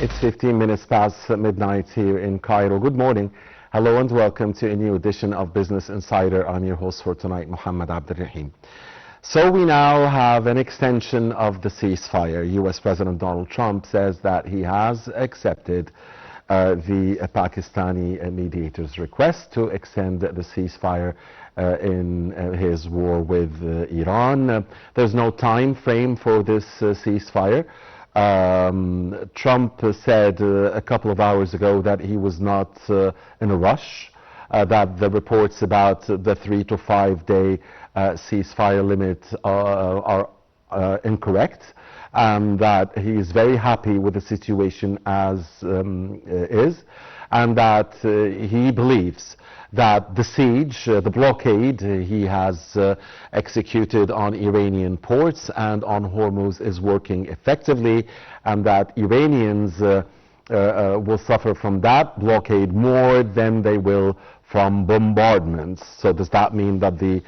It's 15 minutes past midnight here in Cairo. Good morning. Hello and welcome to a new edition of Business Insider. I'm your host for tonight, Mohammed Abdulrahim. So we now have an extension of the ceasefire. U.S. President Donald Trump says that he has accepted the Pakistani mediator's request to extend the ceasefire in his war with Iran. There's no time frame for this ceasefire. Trump said a couple of hours ago that he was not in a rush, that the reports about the 3 to 5 day ceasefire limit are incorrect, and that he is very happy with the situation as is, and that he believes that the siege, the blockade he has executed on Iranian ports and on Hormuz is working effectively, and that Iranians will suffer from that blockade more than they will from bombardments. So does that mean that the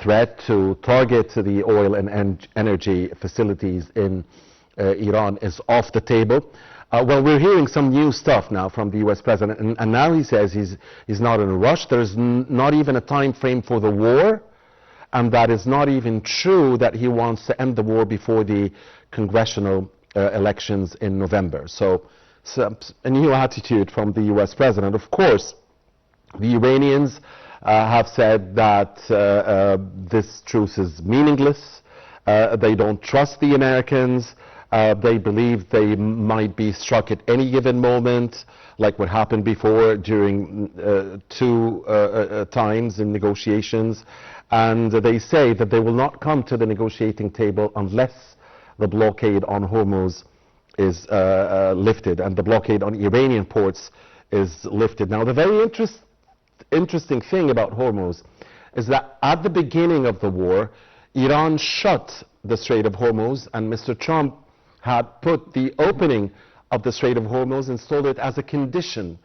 threat to target the oil and energy facilities in Iran is off the table? Well, we're hearing some new stuff now from the U.S. president, and now he says he's not in a rush. There's not even a time frame for the war, and that is not even true that he wants to end the war before the congressional elections in November. So a new attitude from the U.S. president. Of course, the Iranians have said that this truce is meaningless. They don't trust the Americans. They believe they might be struck at any given moment, like what happened before during two times in negotiations. And they say that they will not come to the negotiating table unless the blockade on Hormuz is lifted and the blockade on Iranian ports is lifted. Now, the very interesting thing about Hormuz is that at the beginning of the war, Iran shut the Strait of Hormuz, and Mr. Trump had put the opening of the Strait of Hormuz, installed it as a condition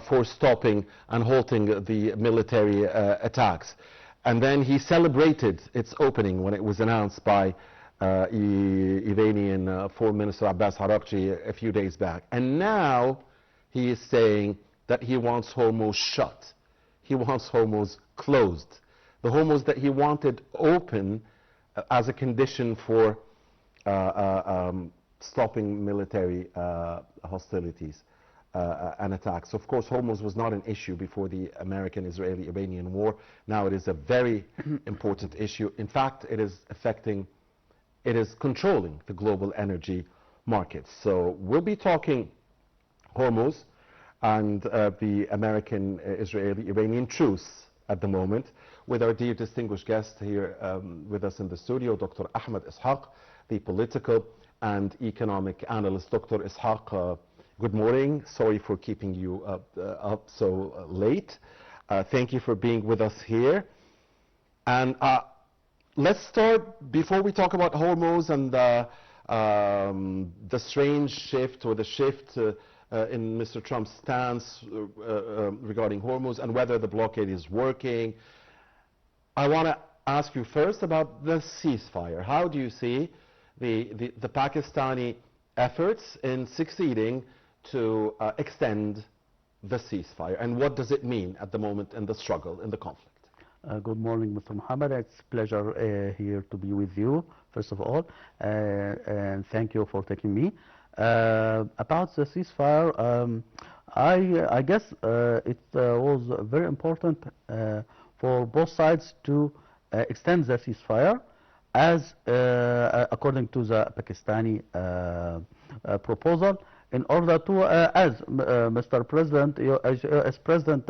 for stopping and halting the military attacks. And then he celebrated its opening when it was announced by Iranian Foreign Minister Abbas Araghchi a few days back. And now he is saying that he wants Hormuz shut. He wants Hormuz closed. The Hormuz that he wanted open as a condition for stopping military hostilities and attacks. Of course, Hormuz was not an issue before the American-Israeli-Iranian war. Now it is a very important issue. In fact, it is controlling the global energy markets. So we'll be talking Hormuz and the American-Israeli-Iranian truce at the moment with our dear distinguished guest here with us in the studio, Dr. Ahmed Ishak, the political and economic analyst. Dr. Ishak, good morning. Sorry for keeping you up so late. Thank you for being with us here. And let's start, before we talk about Hormuz and the strange shift or the shift in Mr. Trump's stance regarding Hormuz and whether the blockade is working, I want to ask you first about the ceasefire. How do you see the Pakistani efforts in succeeding to extend the ceasefire, and what does it mean at the moment in the struggle, in the conflict? Good morning, Mr. Mohammed. It's a pleasure here to be with you, first of all, and thank you for taking me. About the ceasefire, I guess it was very important for both sides to extend the ceasefire, as according to the Pakistani proposal, in order to, as Mr. President, as President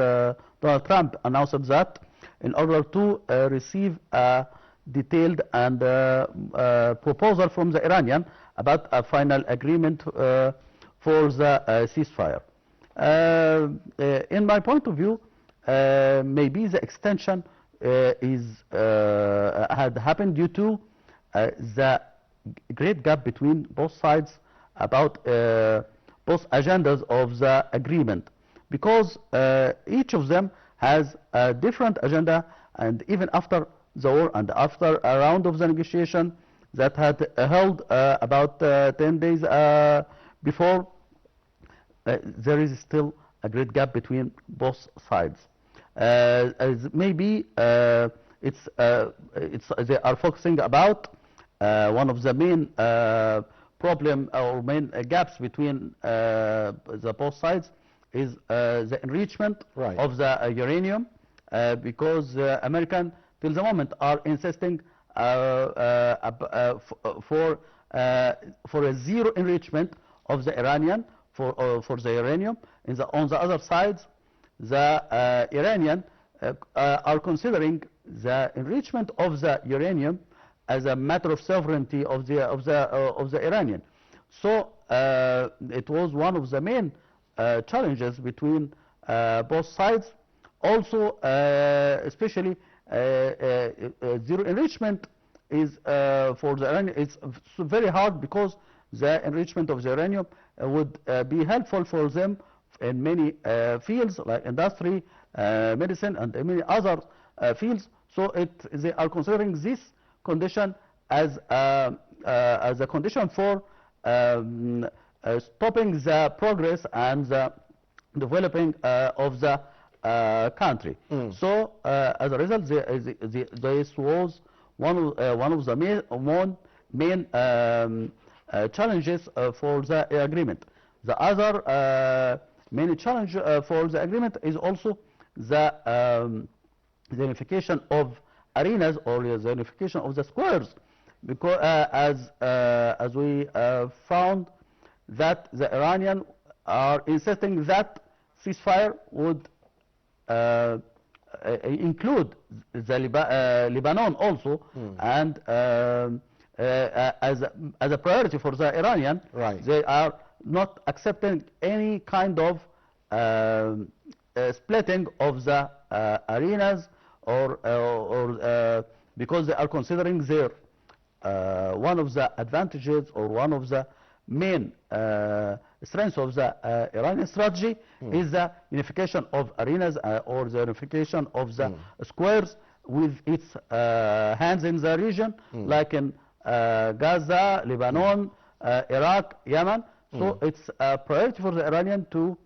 Donald Trump announced that, in order to receive a detailed and proposal from the Iranian about a final agreement for the ceasefire. In my point of view, maybe the extension had happened due to the great gap between both sides about both agendas of the agreement, because each of them has a different agenda, and even after the war and after a round of the negotiation that had held about 10 days before, there is still a great gap between both sides. As maybe they are focusing about one of the main problem or main gaps between the both sides is the enrichment Right. of the uranium, because American till the moment are insisting for a zero enrichment of the Iranian for the uranium. On the other side, the Iranian are considering the enrichment of the uranium as a matter of sovereignty of the Iranian. So it was one of the main challenges between both sides. Also, especially zero enrichment is for the uranium. It's very hard because the enrichment of the uranium would be helpful for them in many fields like industry, medicine, and many other fields. So they are considering this condition as a condition for stopping the progress and the developing of the country. So as a result, this was one of the main challenges for the agreement. The other main challenge for the agreement is also the unification of arenas, or the unification of the squares, because as we found that the Iranian are insisting that ceasefire would include the Lebanon also, and as a priority for the Iranian, Right. they are not accepting any kind of splitting of the arenas, or because they are considering their one of the advantages or one of the main strengths of the Iranian strategy is the unification of arenas, or the unification of the squares with its hands in the region, like in Gaza, Lebanon, Iraq, Yemen. So it's a priority for the Iranian to,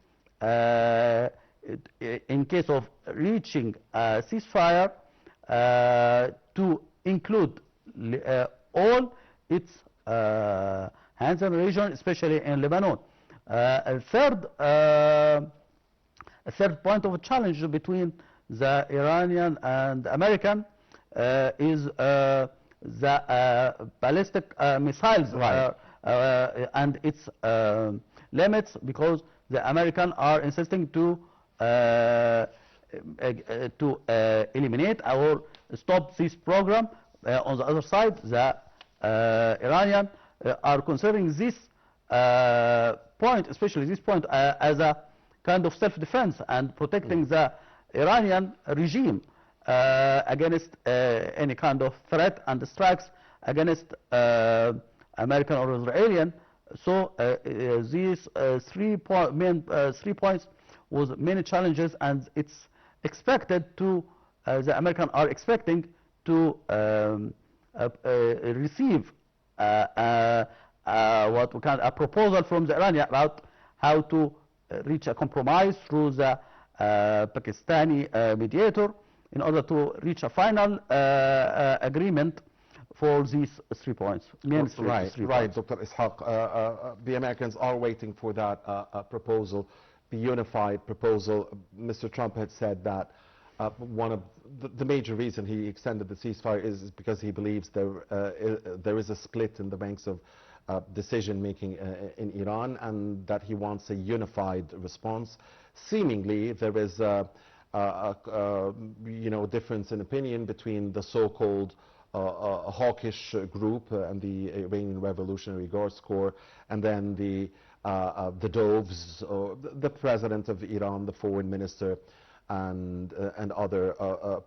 in case of reaching a ceasefire, to include all its hands in the region, especially in Lebanon. A third point of challenge between the Iranian and American is the ballistic missiles, Right. and its limits, because the American are insisting to eliminate or stop this program. On the other side, the Iranian are considering this point, especially this point, as a kind of self-defense and protecting the Iranian regime against any kind of threat and strikes against American or Israeli. So these three points was many challenges, and it's expected to the Americans are expecting to receive what we call a proposal from the Iranian about how to reach a compromise through the Pakistani mediator in order to reach a final agreement for these 3 points. Right, Three right, points. Dr. Ishaq. The Americans are waiting for that proposal, the unified proposal. Mr. Trump had said that one of the major reason he extended the ceasefire is because he believes there is a split in the ranks of decision-making in Iran, and that he wants a unified response. Seemingly, there is difference in opinion between the so-called hawkish group and the Iranian Revolutionary Guards Corps, and then the Doves, or the president of Iran, the foreign minister, and other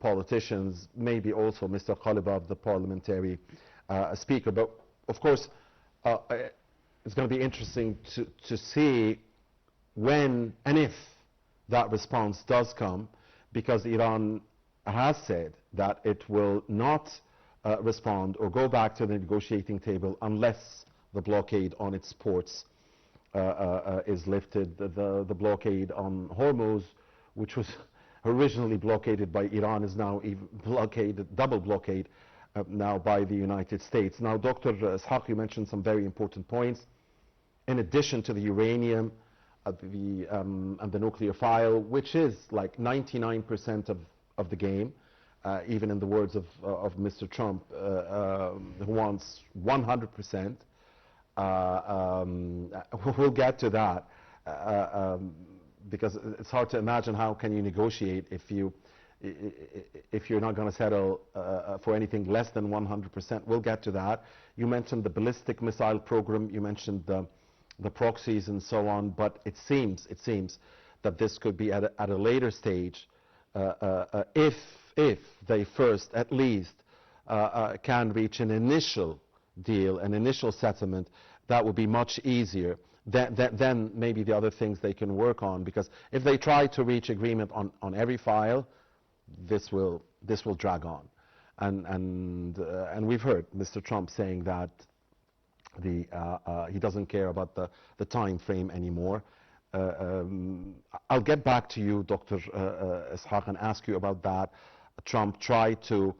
politicians, maybe also Mr. Ghalibaf, the parliamentary speaker. But of course, it's going to be interesting to see when and if that response does come, because Iran has said that it will not respond or go back to the negotiating table unless the blockade on its ports is lifted. The blockade on Hormuz, which was originally blockaded by Iran, is now even blockaded, double blockade now by the United States. Now, Dr. Ishaq, you mentioned some very important points. In addition to the uranium and the nuclear file, which is like 99% of the game, even in the words of Mr. Trump, who wants 100%. We'll get to that because it's hard to imagine how can you negotiate if you're not going to settle for anything less than 100%. We'll get to that. You mentioned the ballistic missile program. You mentioned the proxies and so on. But it seems that this could be at a later stage if they first at least can reach an initial deal, an initial settlement. That would be much easier. Then maybe the other things they can work on, because if they try to reach agreement on every file, this will drag on, and we've heard Mr. Trump saying that he doesn't care about the time frame anymore. I'll get back to you, Dr. Ishaq, and ask you about that. Trump tried to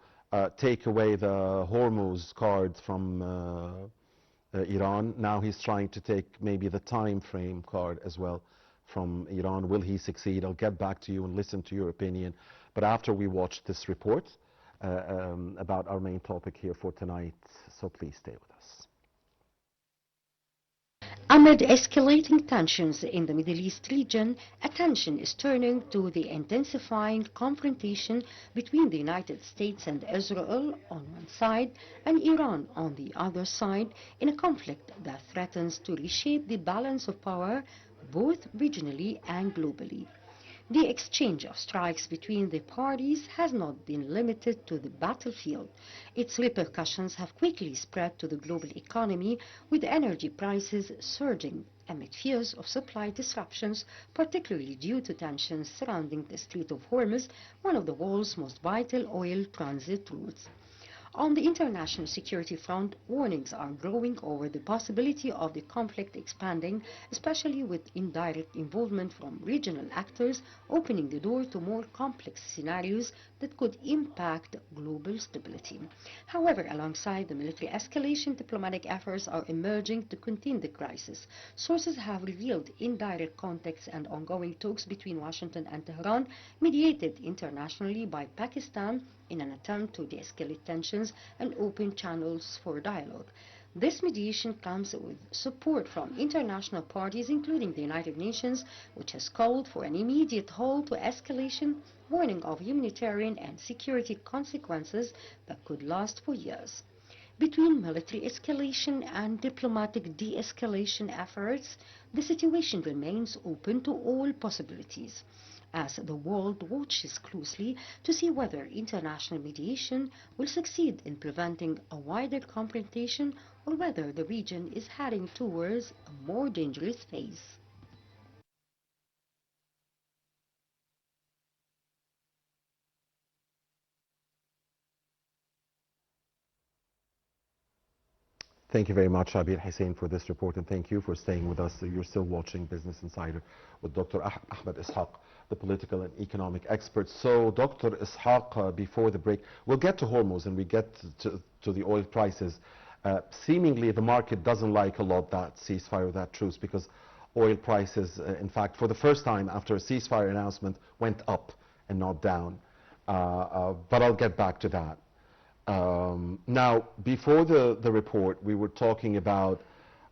take away the Hormuz cards from Iran. Now he's trying to take maybe the time frame card as well from Iran. Will he succeed? I'll get back to you and listen to your opinion. But after we watch this report about our main topic here for tonight, so please stay with us. Amid escalating tensions in the Middle East region, attention is turning to the intensifying confrontation between the United States and Israel on one side and Iran on the other side, in a conflict that threatens to reshape the balance of power both regionally and globally. The exchange of strikes between the parties has not been limited to the battlefield. Its repercussions have quickly spread to the global economy, with energy prices surging amid fears of supply disruptions, particularly due to tensions surrounding the Strait of Hormuz, one of the world's most vital oil transit routes. On the international security front, warnings are growing over the possibility of the conflict expanding, especially with indirect involvement from regional actors, opening the door to more complex scenarios that could impact global stability. However, alongside the military escalation, diplomatic efforts are emerging to contain the crisis. Sources have revealed indirect contacts and ongoing talks between Washington and Tehran, mediated internationally by Pakistan, in an attempt to de-escalate tensions and open channels for dialogue. This mediation comes with support from international parties, including the United Nations, which has called for an immediate halt to escalation, warning of humanitarian and security consequences that could last for years. Between military escalation and diplomatic de-escalation efforts, the situation remains open to all possibilities, as the world watches closely to see whether international mediation will succeed in preventing a wider confrontation or whether the region is heading towards a more dangerous phase. Thank you very much, Abir Hussein, for this report, and thank you for staying with us. You're still watching Business Insider with Dr. Ahmed Ishak, the political and economic expert. So, Dr. Ishaq, before the break, we'll get to Hormuz and we get to the oil prices. Seemingly, the market doesn't like a lot that ceasefire, that truce, because oil prices, in fact, for the first time after a ceasefire announcement, went up and not down. But I'll get back to that. Now, before the report, we were talking about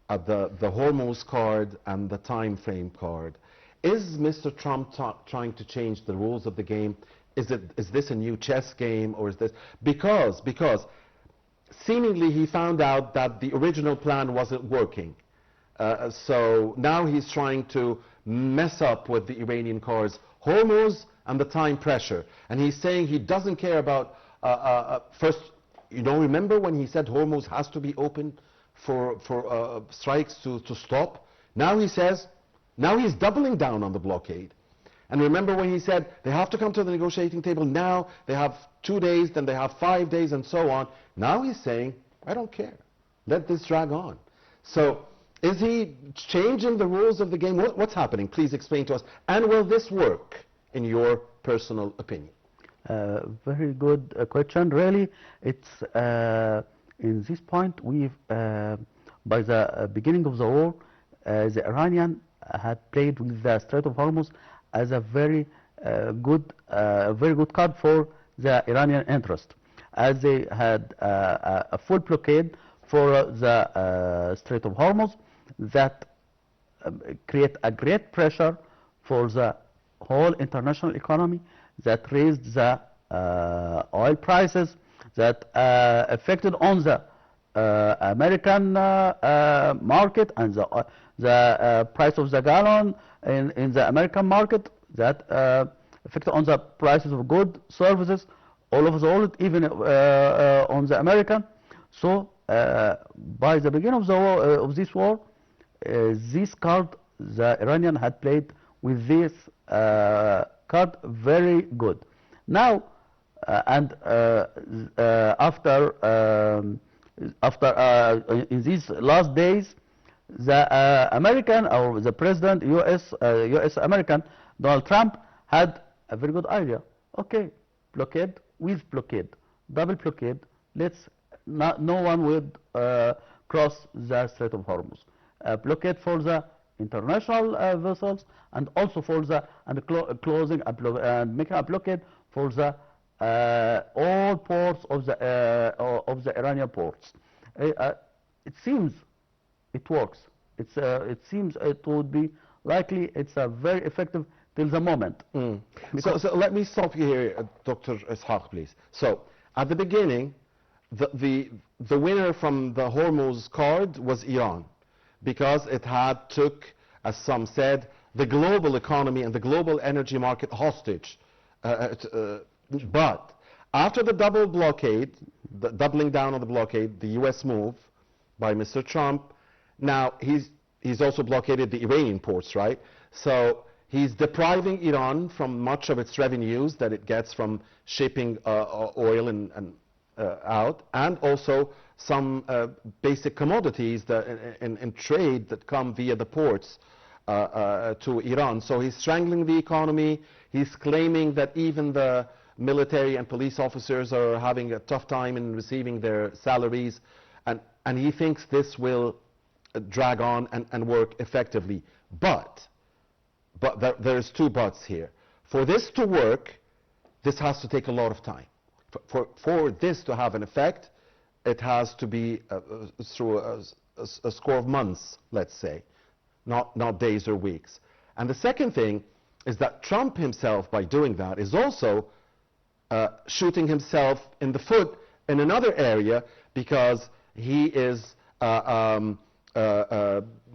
the Hormuz card and the time frame card. Is Mr. Trump trying to change the rules of the game? Is this a new chess game, or is this because seemingly he found out that the original plan wasn't working, so now he's trying to mess up with the Iranian cards, Hormuz and the time pressure, and he's saying he doesn't care about first, you don't remember when he said Hormuz has to be open for strikes to stop? Now he says, now he's doubling down on the blockade. And remember when he said they have to come to the negotiating table, now they have 2 days, then they have 5 days, and so on. Now he's saying, I don't care. Let this drag on. So Is he changing the rules of the game? What's happening? Please explain to us. And will this work, in your personal opinion? Very good question. Really, it's in this point we've by the beginning of the war, the Iranian had played with the Strait of Hormuz as a very good card for the Iranian interest, as they had a full blockade for the Strait of Hormuz that create a great pressure for the whole international economy, that raised the oil prices, that affected on the American market, and the price of the gallon in the American market, that affected on the prices of goods, services, all over the world, even on the American. So by the beginning of the war, of this war, this card the Iranian had played with this card very good. Now after in these last days, the American, or the president, US American Donald Trump, had a very good idea. Okay, blockade with blockade, double blockade. No one would cross the Strait of Hormuz. Blockade for the international vessels, and also for the closing and making a blockade for the all ports of the Iranian ports. It seems it works. It seems it would be likely. It's a very effective till the moment. So let me stop you here, Dr. Ishak, please. So at the beginning, the winner from the Hormuz card was Iran, because it had took, as some said, the global economy and the global energy market hostage. But after the double blockade, the doubling down on the blockade, the US move by Mr. Trump, now he's also blockaded the Iranian ports, right? So he's depriving Iran from much of its revenues that it gets from shipping oil and out, and also some basic commodities that in trade that come via the ports to Iran. So he's strangling the economy. He's claiming that even the military and police officers are having a tough time in receiving their salaries, and he thinks this will drag on and work effectively. But there's two buts here. For this to work, this has to take a lot of time. For this to have an effect, it has to be through a score of months, let's say, not days or weeks. And the second thing is that Trump himself, by doing that, is also shooting himself in the foot in another area, because he is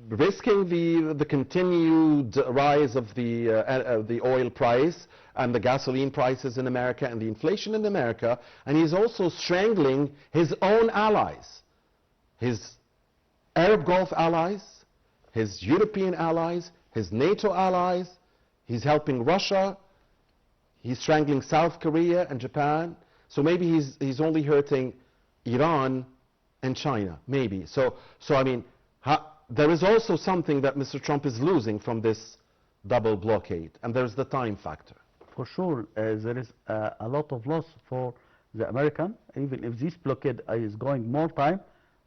risking the continued rise of the oil price and the gasoline prices in America and the inflation in America, and he's also strangling his own allies, his Arab Gulf allies, his European allies, his NATO allies. He's helping Russia. He's strangling South Korea and Japan. So maybe he's only hurting Iran and China, maybe. So I mean, there is also something that Mr. Trump is losing from this double blockade, and there's the time factor. For sure, there is a lot of loss for the American. Even if this blockade is going more time,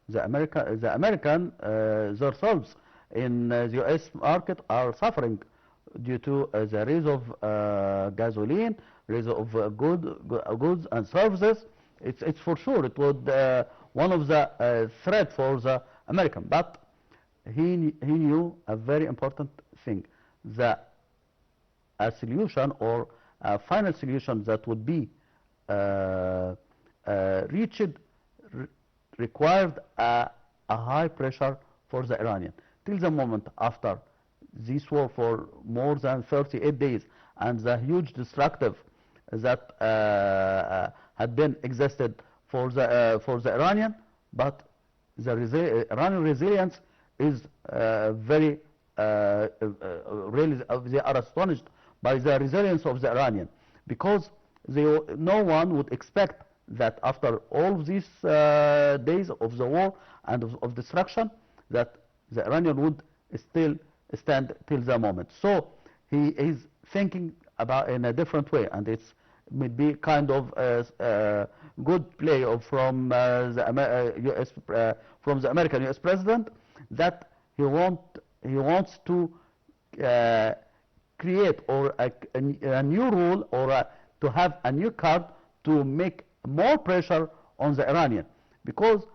the American themselves in the U.S. market are suffering due to the rise of gasoline, rise of goods and services. It's for sure it would one of the threat for the American. But he knew a very important thing, that a solution or a final solution that would be reached required a high pressure for the Iranian. Till the moment after this war for more than 38 days and the huge destructive that had been existed for the Iranian, but the Iranian resilience is very really they are astonished by the resilience of the Iranian, because no one would expect that after all these days of the war and of destruction, that the Iranian would still stand till the moment. So he is thinking about in a different way, and it's maybe kind of good play from the US from the American US president, that he wants to create or a new rule, or to have a new card to make more pressure on the Iranian, because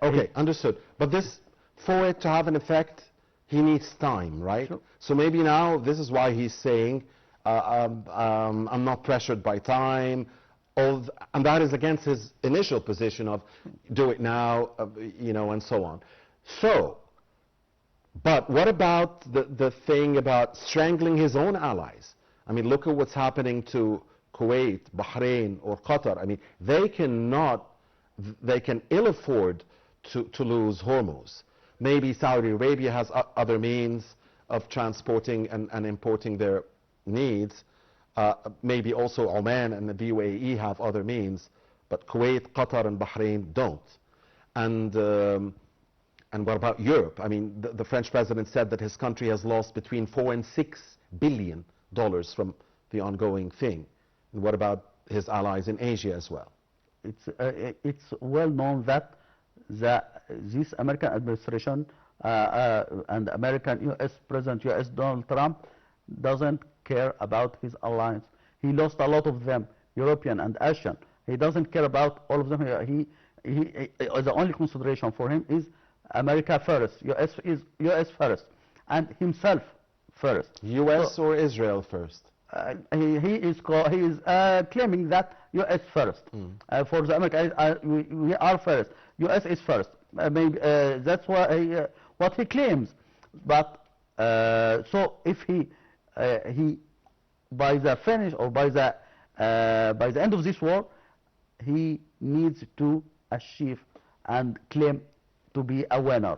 okay, understood. But this, for it to have an effect, he needs time, right? Sure. So maybe now this is why he's saying, I'm not pressured by time, and that is against his initial position of do it now, you know, and so on. So, but what about the thing about strangling his own allies? I mean, look at what's happening to Kuwait, Bahrain, or Qatar. I mean, they can ill afford to lose Hormuz. Maybe Saudi Arabia has other means of transporting and importing their needs. Maybe also Oman and the UAE have other means, but Kuwait, Qatar, and Bahrain don't. And what about Europe? I mean, the French president said that his country has lost between $4 and $6 billion from the ongoing thing. And what about his allies in Asia as well? It's well known that this American administration and American US President US Donald Trump doesn't care about his alliance. He lost a lot of them, European and Asian. He doesn't care about all of them. The only consideration for him is America first, US first, and himself first. US or Israel first? He is claiming that US first. For the America, we are first. US is first. Maybe that's what he claims. But so if he by the finish or by the end of this war, he needs to achieve and claim to be a winner.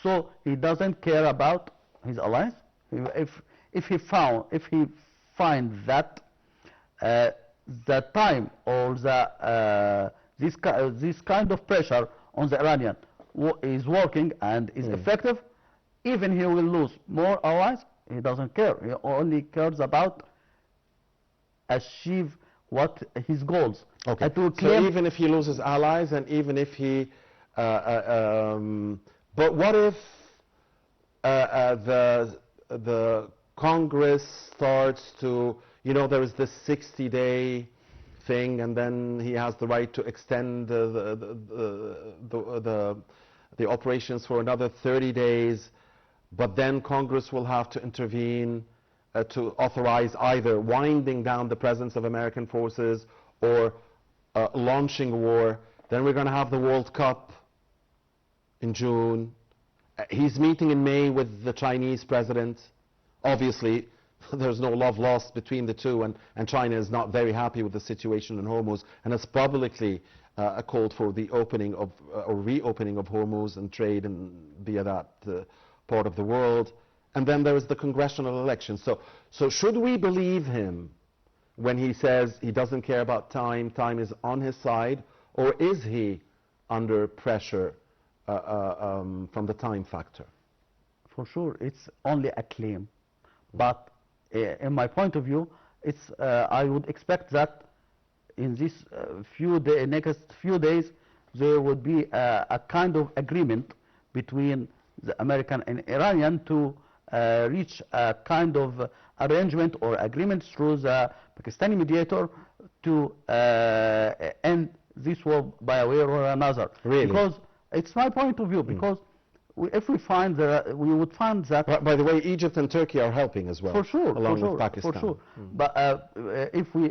So he doesn't care about his alliance. If he finds that the time or this kind of pressure on the Iranian is working and is effective, even he will lose more allies, he doesn't care. He only cares about achieve what his goals. Okay. So even if he loses allies, and even if he, but what if the Congress starts to, you know, there is this 60-day thing, and then he has the right to extend the operations for another 30 days, but then Congress will have to intervene to authorize either winding down the presence of American forces or launching a war. Then we're going to have the World Cup in June. He's meeting in May with the Chinese president. Obviously, there's no love lost between the two, and China is not very happy with the situation in Hormuz, and has publicly called for the opening of or reopening of Hormuz and trade and via that part of the world. And then there is the congressional election. So should we believe him when he says he doesn't care about time, time is on his side, or is he under pressure from the time factor? For sure, it's only a claim. But in my point of view, it's I would expect that in this next few days there would be a kind of agreement between the American and Iranian to reach a kind of arrangement or agreement through the Pakistani mediator to end this war by a way or another. Really? Because it's my point of view. Because if we find we would find that. By the way, Egypt and Turkey are helping as well. For sure, along with Pakistan. For sure. But if we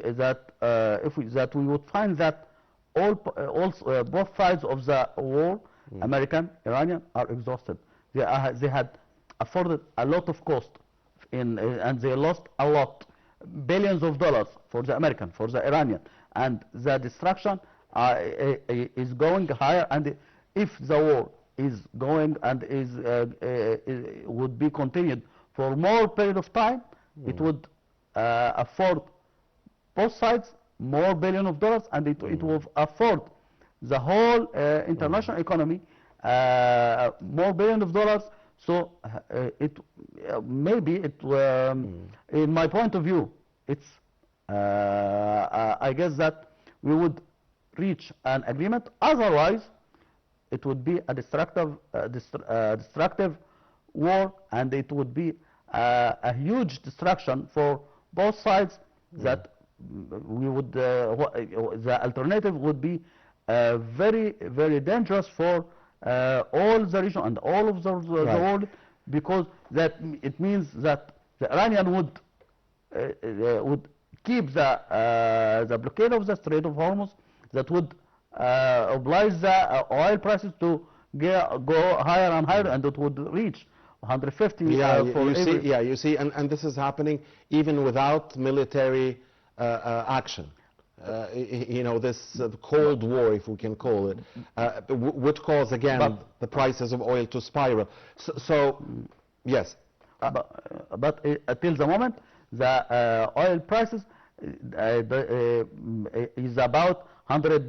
would find that both sides of the war, American, Iranian, are exhausted. They had afforded a lot of cost and they lost a lot, billions of dollars for the American, for the Iranian, and the destruction is going higher. And if the war is going and would be continued for more period of time, it would afford both sides more billion of dollars, and it will afford the whole international economy more billion of dollars So maybe in my point of view, it's I guess that we would reach an agreement. Otherwise, it would be a destructive war, and it would be a huge destruction for both sides. That we would the alternative would be very, very dangerous for all the region and all of the world, because that it means that the Iranian would keep the blockade of the Strait of Hormuz, that would oblige the oil prices to go higher and higher, and it would reach 150. You see, and this is happening even without military action. You know, this Cold War, if we can call it, would cause again the prices of oil to spiral. So yes. But till the moment, the oil prices is about $100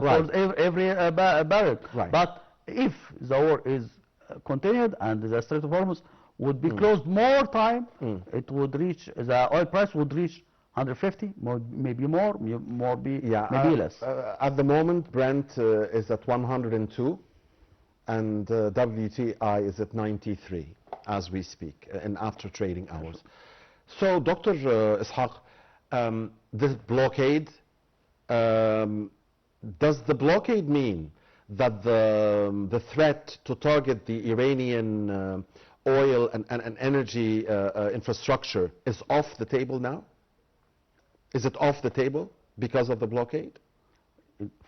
for every barrel. But if the war is continued and the Strait of Hormuz would be closed more time, it would reach, the oil price would reach 150, maybe more, maybe less. At the moment, Brent is at 102, and WTI is at 93 as we speak, in after trading hours. So, Dr. Ishaq, this blockade, does the blockade mean that the threat to target the Iranian oil and energy infrastructure is off the table now? Is it off the table because of the blockade?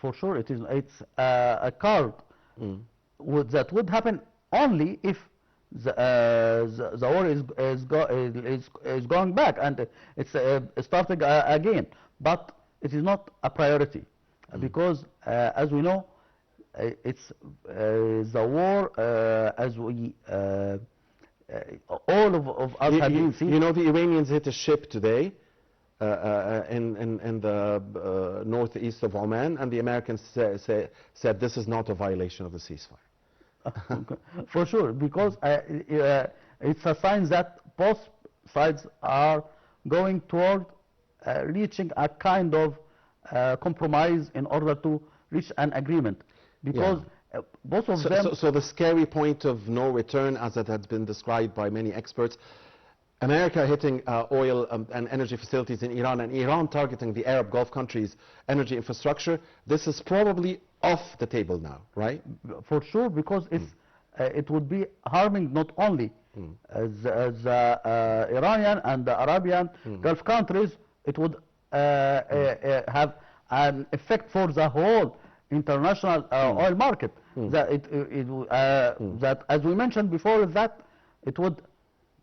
For sure, it is. It's a card that would happen only if the war is going back and it's starting again. But it is not a priority because, as we know, it's the war as we all of us have been seeing. You know, the Iranians hit a ship today in the northeast of Oman, and the Americans said this is not a violation of the ceasefire. For sure, because it's a sign that both sides are going toward reaching a kind of compromise in order to reach an agreement. Because both of them... So the scary point of no return, as it has been described by many experts, America hitting oil and energy facilities in Iran, and Iran targeting the Arab Gulf countries' energy infrastructure, this is probably off the table now, right? For sure, because it would be harming not only the Iranian and the Arabian Gulf countries, it would have an effect for the whole international oil market. That, as we mentioned before, that it would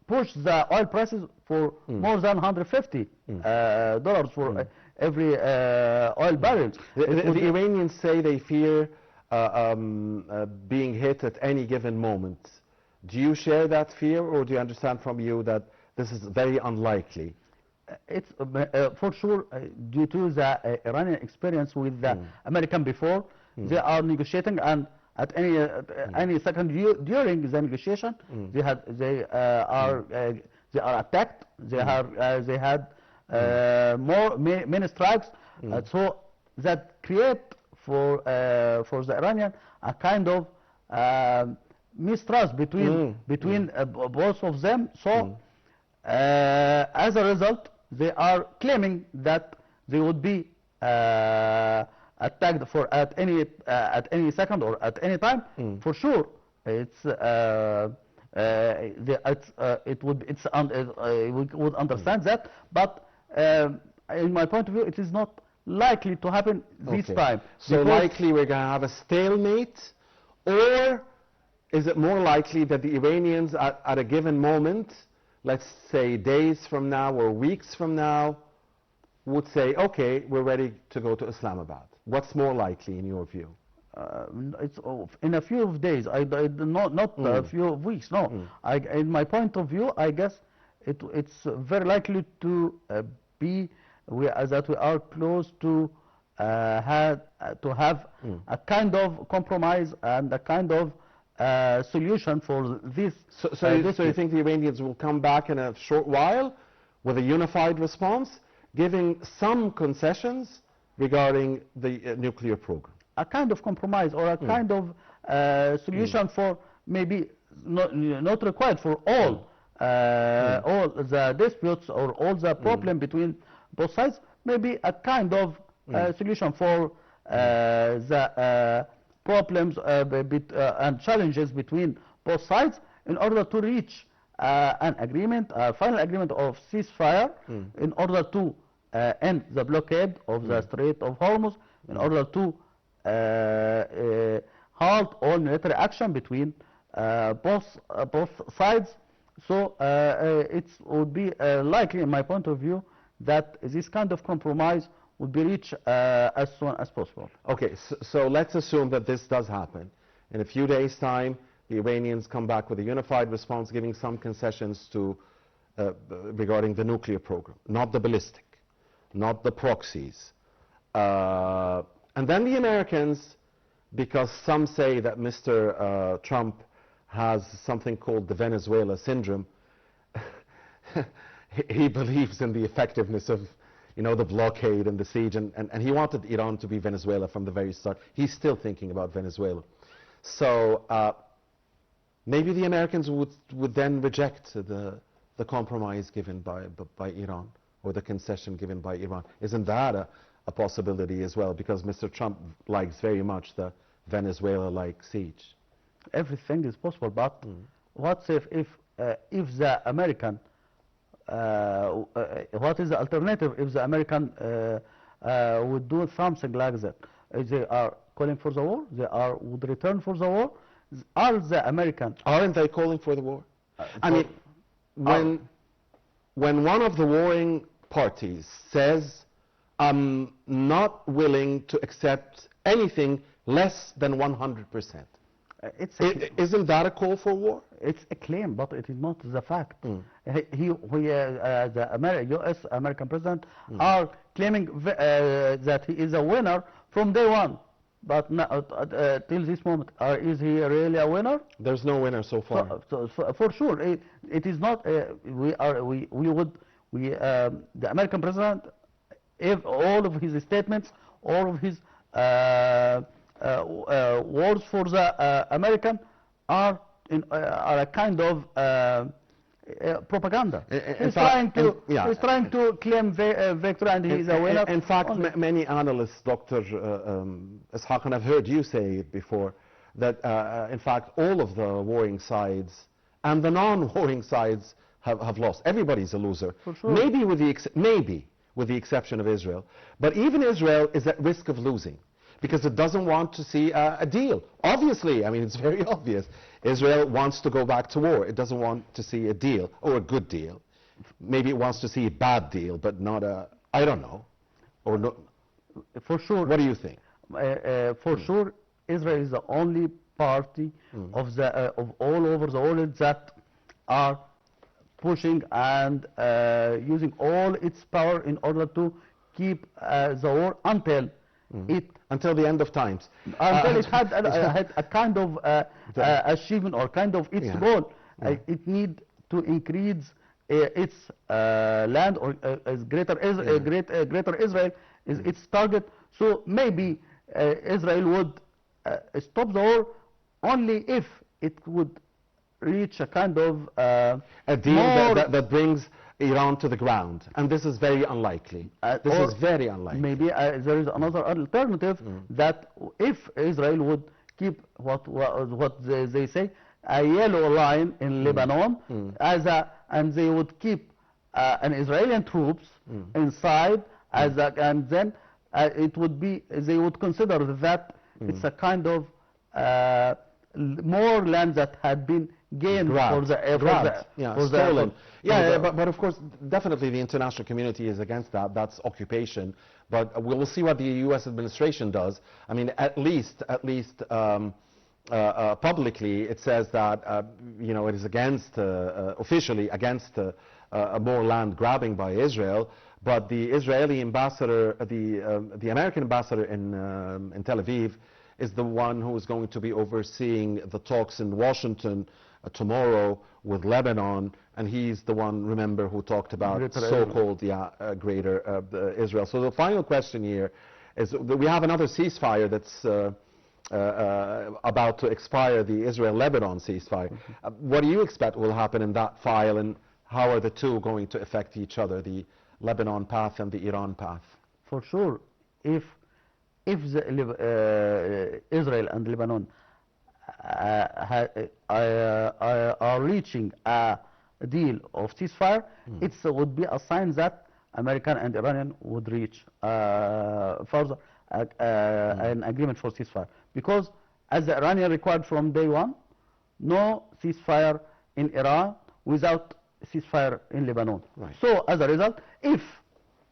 push the oil prices for more than $150 for every oil barrel. The Iranians say they fear being hit at any given moment. Do you share that fear, or do you understand from you that this is very unlikely? It's for sure due to the Iranian experience with the American before. They are negotiating, and at any second during the negotiation, they are attacked. They had many strikes. So that create for the Iranian a kind of mistrust between both of them. So as a result, they are claiming that they would be attacked at any second or at any time. For sure, we would understand that, but in my point of view, it is not likely to happen this time. So likely we're going to have a stalemate, or is it more likely that the Iranians at a given moment, let's say days from now or weeks from now, would say, okay, we're ready to go to Islamabad? What's more likely in your view? It's in a few days, not a few weeks, no. In my point of view, I guess it's very likely to be that we are close to have a kind of compromise and a kind of solution for this. So you think the Iranians will come back in a short while with a unified response, giving some concessions regarding the nuclear program? A kind of compromise or a kind of solution for maybe not required for all the disputes or all the problem between both sides. Maybe a kind of solution for the problems and challenges between both sides in order to reach an agreement, a final agreement of ceasefire, in order to end the blockade of the Strait of Hormuz, in order to halt all military action between both sides. So it would be likely, in my point of view, that this kind of compromise would be reached as soon as possible. Okay, so let's assume that this does happen. In a few days' time, the Iranians come back with a unified response, giving some concessions to regarding the nuclear program, not the ballistic, not the proxies. And then the Americans, because some say that Mr. Trump has something called the Venezuela syndrome, he believes in the effectiveness of, you know, the blockade and the siege, and he wanted Iran to be Venezuela from the very start. He's still thinking about Venezuela. So maybe the Americans would then reject the compromise given by Iran, or the concession given by Iran. Isn't that a possibility as well? Because Mr. Trump likes very much the Venezuela-like siege. Everything is possible, but what if the American what is the alternative if the American would do something like that? If they are calling for the war, would return for the war. Are the American? Aren't they calling for the war? I mean, when one of the warring parties says, "I'm not willing to accept anything less than 100%," isn't that a call for war? It's a claim, but it is not the fact. The U.S. American president are claiming that he is a winner from day one, but till this moment, is he really a winner? There's no winner so far. For sure, it is not. The American president, if all of his statements, all of his words for the American are a kind of propaganda. He's trying to claim victory, and he is a winner. In fact, many analysts, Dr. Ishak, and I've heard you say it before, that in fact all of the warring sides and the non-warring sides have lost. Everybody's a loser. For sure. Maybe with the exception of Israel. But even Israel is at risk of losing, because it doesn't want to see a deal. Obviously, I mean, it's very obvious. Israel wants to go back to war. It doesn't want to see a deal, or a good deal. Maybe it wants to see a bad deal, but not a, I don't know. Or no. For sure. What do you think? For sure, Israel is the only party of all over the world that are pushing and using all its power in order to keep the war until until the end of times. Until it had a kind of achievement or kind of its goal. It need to increase its land, or greater Israel is its target. So maybe Israel would stop the war only if it would reach a kind of a deal that brings Iran to the ground, and this is very unlikely. This is very unlikely. Maybe there is another alternative, that if Israel would keep what they say a yellow line in Lebanon and they would keep an Israeli troops inside and then it would be, they would consider that it's a kind of more land that had been gained stolen. But of course, definitely the international community is against that. That's occupation. But we'll see what the U.S. administration does. I mean, at least publicly, it says that you know, it is against officially against more land grabbing by Israel. But the Israeli ambassador, the American ambassador in Tel Aviv, is the one who is going to be overseeing the talks in Washington tomorrow with Lebanon, and he's the one, remember, who talked about so-called greater Israel. So the final question here is that we have another ceasefire that's about to expire, the Israel-Lebanon ceasefire. What do you expect will happen in that file, and how are the two going to affect each other, the Lebanon path and the Iran path? For sure, if Israel and Lebanon are reaching a deal of ceasefire, it would be a sign that American and Iranian would reach further an agreement for ceasefire. Because as the Iranian required from day one, no ceasefire in Iran without ceasefire in Lebanon. Right. So as a result, if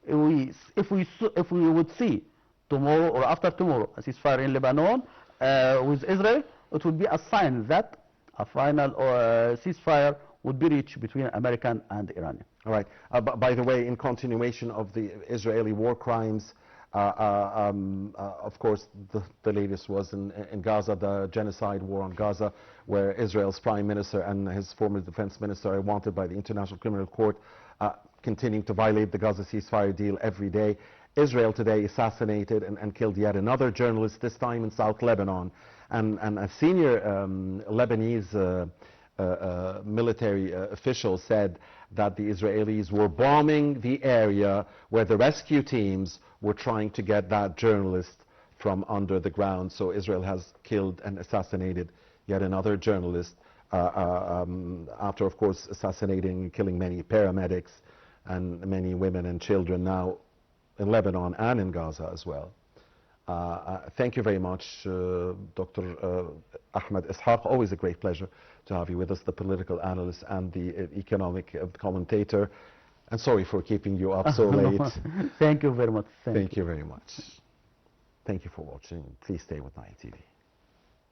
we would see tomorrow or after tomorrow a ceasefire in Lebanon with Israel, it would be a sign that a final ceasefire would be reached between American and Iranian. All right. By the way, in continuation of the Israeli war crimes, of course, the latest was in Gaza, the genocide war on Gaza, where Israel's prime minister and his former defense minister are wanted by the International Criminal Court, continuing to violate the Gaza ceasefire deal every day. Israel today assassinated and killed yet another journalist, this time in South Lebanon. And a senior Lebanese military official said that the Israelis were bombing the area where the rescue teams were trying to get that journalist from under the ground. So Israel has killed and assassinated yet another journalist after, of course, assassinating and killing many paramedics and many women and children now in Lebanon and in Gaza as well. Thank you very much, Dr. Ahmed Ishak. Always a great pleasure to have you with us, the political analyst and the economic commentator. And sorry for keeping you up so late. Thank you very much. Thank you very much. Thank you for watching. Please stay with Nile TV.